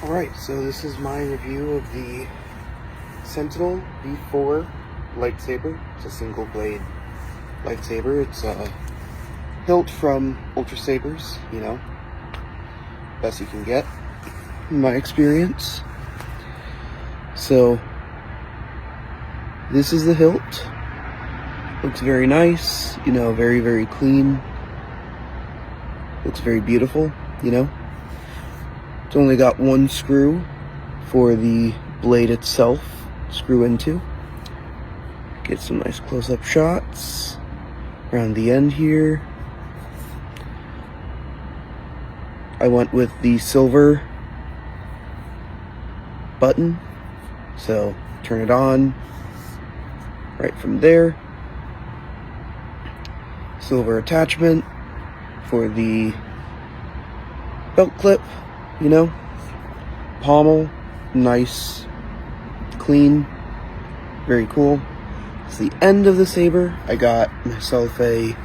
Alright, so this is my review of the Sentinel V4 lightsaber. It's a single blade lightsaber. It's a hilt from Ultrasabers, you know, best you can get, in my experience. So, this is the hilt. Looks very nice, you know, very, very clean. Looks very beautiful, you know. It's only got one screw for the blade itself, screw into. Get some nice close-up shots around the end here. I went with the silver button, so turn it on right from there. Silver attachment for the belt clip, you know, pommel, nice, clean, very cool. It's the end of the saber. I got myself a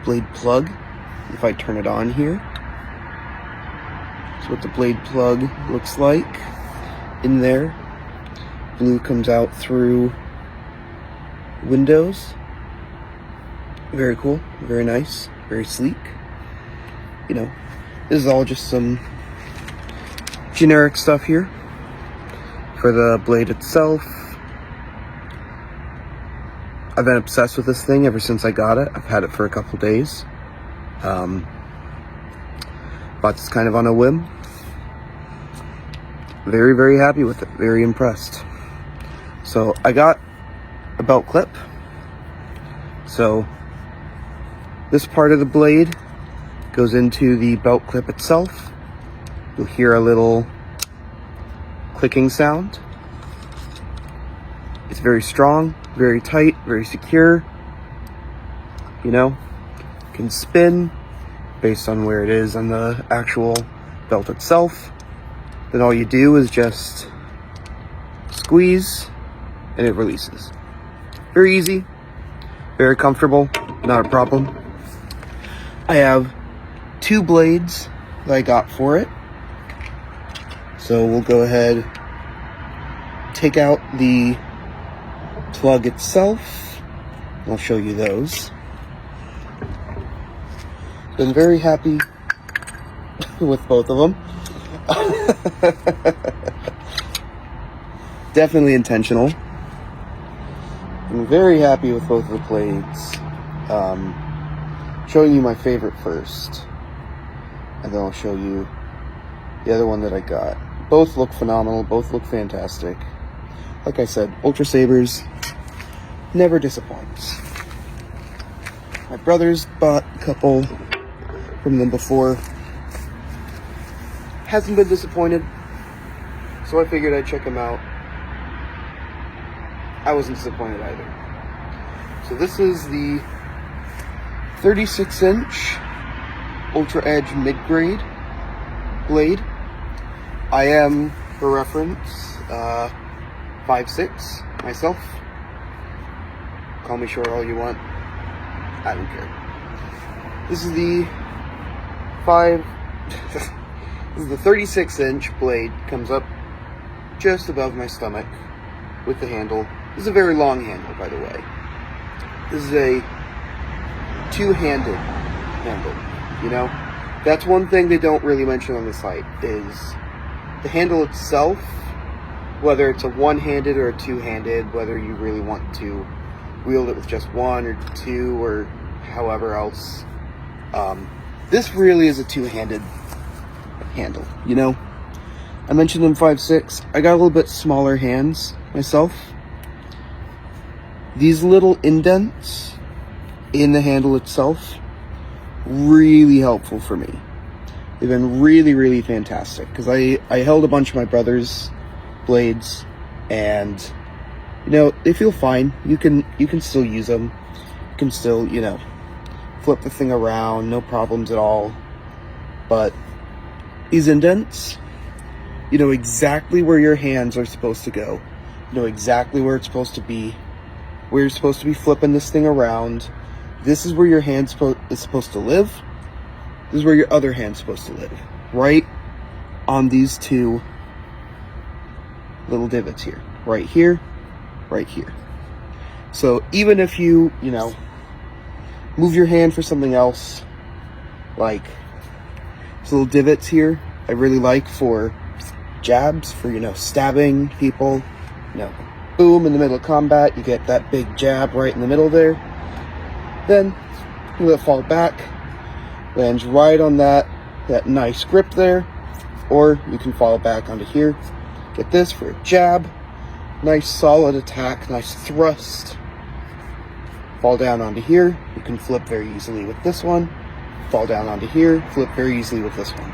blade plug. If I turn it on here, that's what the blade plug looks like in there. Blue comes out through windows. Very cool, very nice, very sleek. You know, this is all just some generic stuff here for the blade itself. I've been obsessed with this thing ever since I got it. I've had it for a couple days. Bought this kind of on a whim. Very, very happy with it. Very impressed. So I got a belt clip. So this part of the blade goes into the belt clip itself. You'll hear a little clicking sound. It's very strong, very tight, very secure. You know, can spin based on where it is on the actual belt itself. Then all you do is just squeeze and it releases. Very easy, very comfortable, not a problem. I have two blades that I got for it. So we'll go ahead, take out the plug itself. I'll show you those. Been very happy with both of them. Definitely intentional. I'm very happy with both of the blades. Showing you my favorite first, and then I'll show you the other one that I got. Both look phenomenal, both look fantastic. Like I said, Ultrasabers never disappoints. My brothers bought a couple from them before. Hasn't been disappointed, so I figured I'd check them out. I wasn't disappointed either. So this is the 36-inch UltraEdge Midgrade blade. I am, for reference, 5'6" myself. Call me short all you want. I don't care. This is the 36-inch blade. Comes up just above my stomach with the handle. This is a very long handle, by the way. This is a two-handed handle, you know? That's one thing they don't really mention on the site, is the handle itself, whether it's a one-handed or a two-handed, whether you really want to wield it with just one or two or however else. This really is a two-handed handle, you know? I mentioned I'm 5'6". I got a little bit smaller hands myself. These little indents in the handle itself, really helpful for me. They've been really, really fantastic, because I held a bunch of my brother's blades, and you know, they feel fine. You can still use them. You can still, you know, flip the thing around, no problems at all. But these indents, you know exactly where your hands are supposed to go. You know exactly where it's supposed to be. Where you're supposed to be flipping this thing around. This is where your hand is supposed to live. This is where your other hand's supposed to live. Right on these two little divots here. Right here, right here. So even if you know, move your hand for something else, like these little divots here, I really like for jabs, for, you know, stabbing people, you know, boom, in the middle of combat, you get that big jab right in the middle there. Then you let it fall back, lands right on that nice grip there, or you can fall back onto here. Get this for a jab, nice solid attack, nice thrust. Fall down onto here, you can flip very easily with this one. Fall down onto here, flip very easily with this one.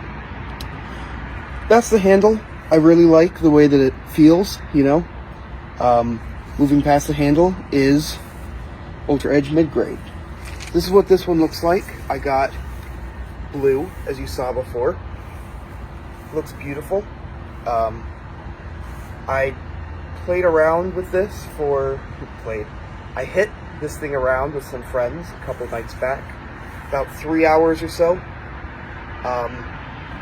That's the handle. I really like the way that it feels, you know. Moving past the handle is UltraEdge Midgrade. This is what this one looks like. I got blue, as you saw before. Looks beautiful. I played around with this I hit this thing around with some friends a couple nights back, about 3 hours or so.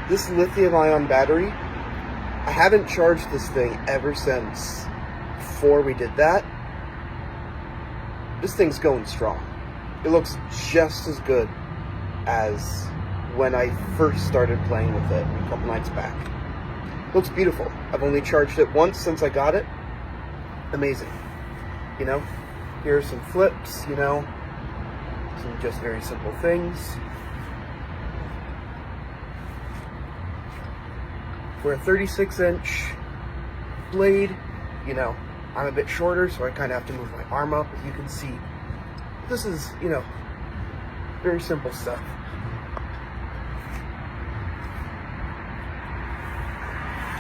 This lithium-ion battery, I haven't charged this thing ever since before we did that. This thing's going strong. It looks just as good as when I first started playing with it a couple nights back. It looks beautiful. I've only charged it once since I got it. Amazing. You know, here are some flips, you know, some just very simple things. For a 36-inch blade, you know, I'm a bit shorter, so I kind of have to move my arm up, as you can see. This is, you know, very simple stuff.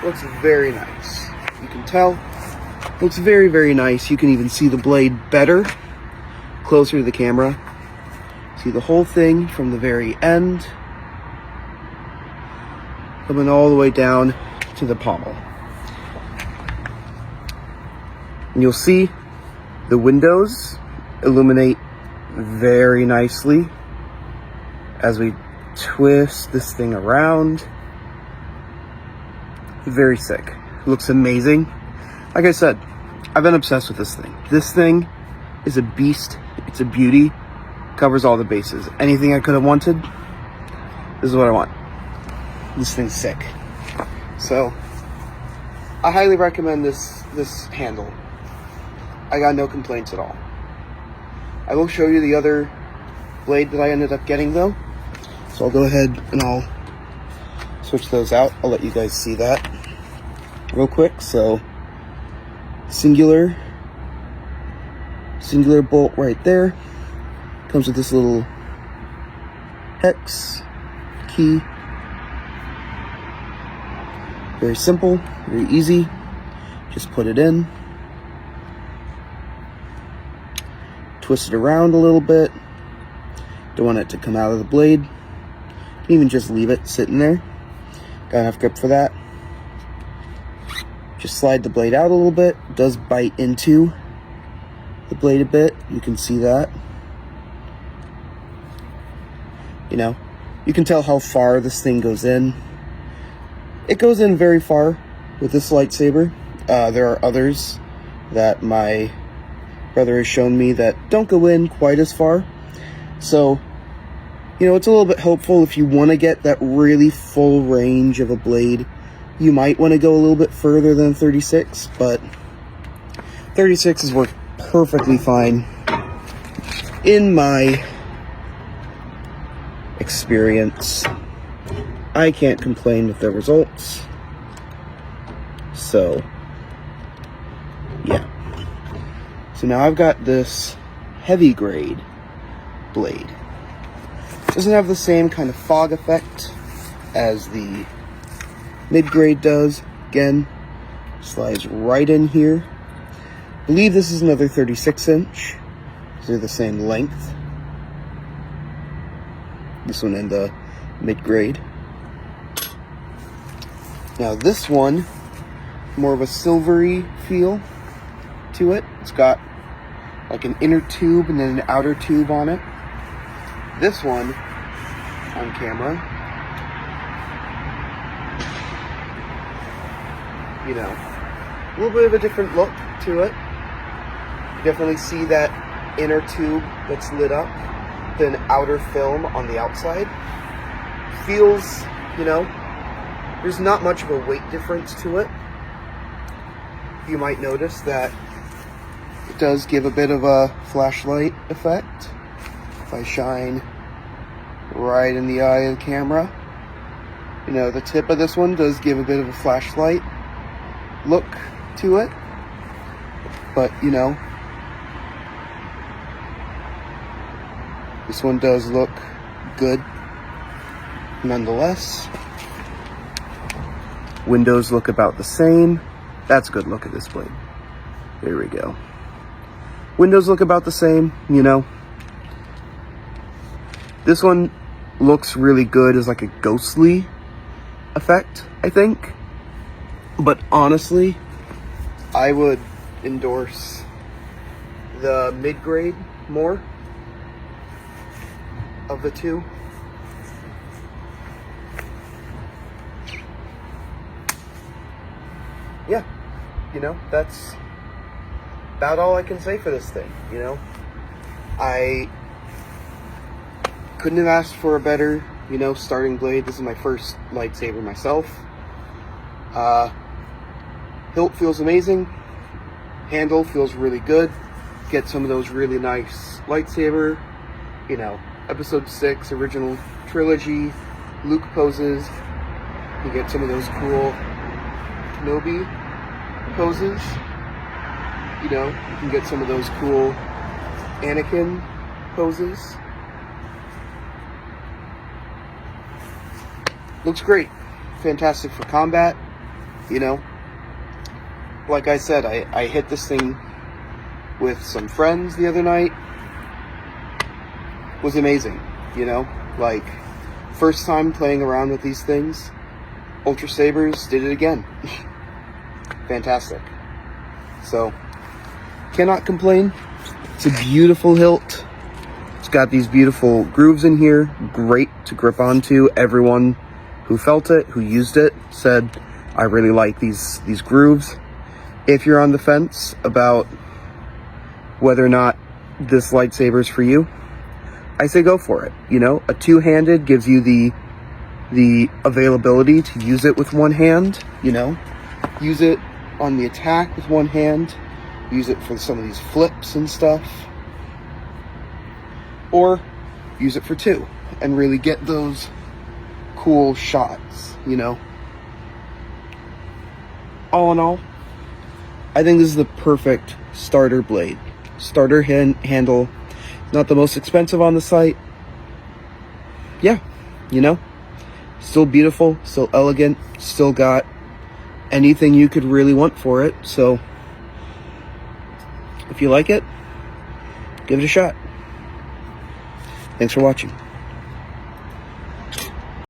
Looks very nice. You can tell. Looks very, very nice. You can even see the blade better closer to the camera. See the whole thing from the very end, coming all the way down to the pommel. And you'll see the windows illuminate very nicely as we twist this thing around. Very sick. Looks amazing. Like I said, I've been obsessed with this thing. This thing is a beast. It's a beauty. Covers all the bases. Anything I could have wanted, this is what I want. This thing's sick. So I highly recommend this handle. I got no complaints at all. I will show you the other blade that I ended up getting though. So I'll go ahead and I'll switch those out. I'll let you guys see that real quick. So singular bolt right there. Comes with this little hex key. Very simple, very easy. Just put it in. Twist it around a little bit. Don't want it to come out of the blade. You can even just leave it sitting there. Got enough grip for that. Just slide the blade out a little bit. It does bite into the blade a bit. You can see that. You know, you can tell how far this thing goes in. It goes in very far with this lightsaber. There are others that my brother has shown me that don't go in quite as far. So, you know, it's a little bit helpful if you want to get that really full range of a blade. You might want to go a little bit further than 36, but 36 has worked perfectly fine in my experience. I can't complain with the results. So, yeah. So now I've got this heavy grade blade. Doesn't have the same kind of fog effect as the mid-grade does. Again, slides right in here. I believe this is another 36-inch. They're the same length. This one and the mid-grade. Now this one, more of a silvery feel to it. It's got like an inner tube and then an outer tube on it. This one, on camera, you know, a little bit of a different look to it. You definitely see that inner tube that's lit up, then outer film on the outside. Feels, you know, there's not much of a weight difference to it. You might notice that it does give a bit of a flashlight effect. If I shine right in the eye of the camera, you know, the tip of this one does give a bit of a flashlight look to it. But, you know, this one does look good nonetheless. Windows look about the same. That's a good look at this blade. There we go. Windows look about the same, you know. This one looks really good as like a ghostly effect, I think. But honestly, I would endorse the Midgrade more of the two. Yeah, you know, that's about all I can say for this thing, you know. I couldn't have asked for a better, you know, starting blade. This is my first lightsaber myself. Hilt feels amazing. Handle feels really good. Get some of those really nice lightsaber, you know, episode 6, original trilogy, Luke poses. You get some of those cool Kenobi poses. You know, you can get some of those cool Anakin poses. Looks great. Fantastic for combat, you know. Like I said, I hit this thing with some friends the other night. Was amazing, you know. Like, first time playing around with these things. Ultrasabers did it again. Fantastic. So, cannot complain. It's a beautiful hilt. It's got these beautiful grooves in here. Great to grip onto. Everyone who felt it, who used it, said, I really like these grooves. If you're on the fence about whether or not this lightsaber is for you, I say go for it. You know, a two-handed gives you the availability to use it with one hand, you know. Use it on the attack with one hand. Use it for some of these flips and stuff. Or use it for two and really get those cool shots, you know. All in all, I think this is the perfect starter blade. Starter handle. Not the most expensive on the site. Yeah, you know. Still beautiful, still elegant, still got anything you could really want for it. So, if you like it, give it a shot. Thanks for watching.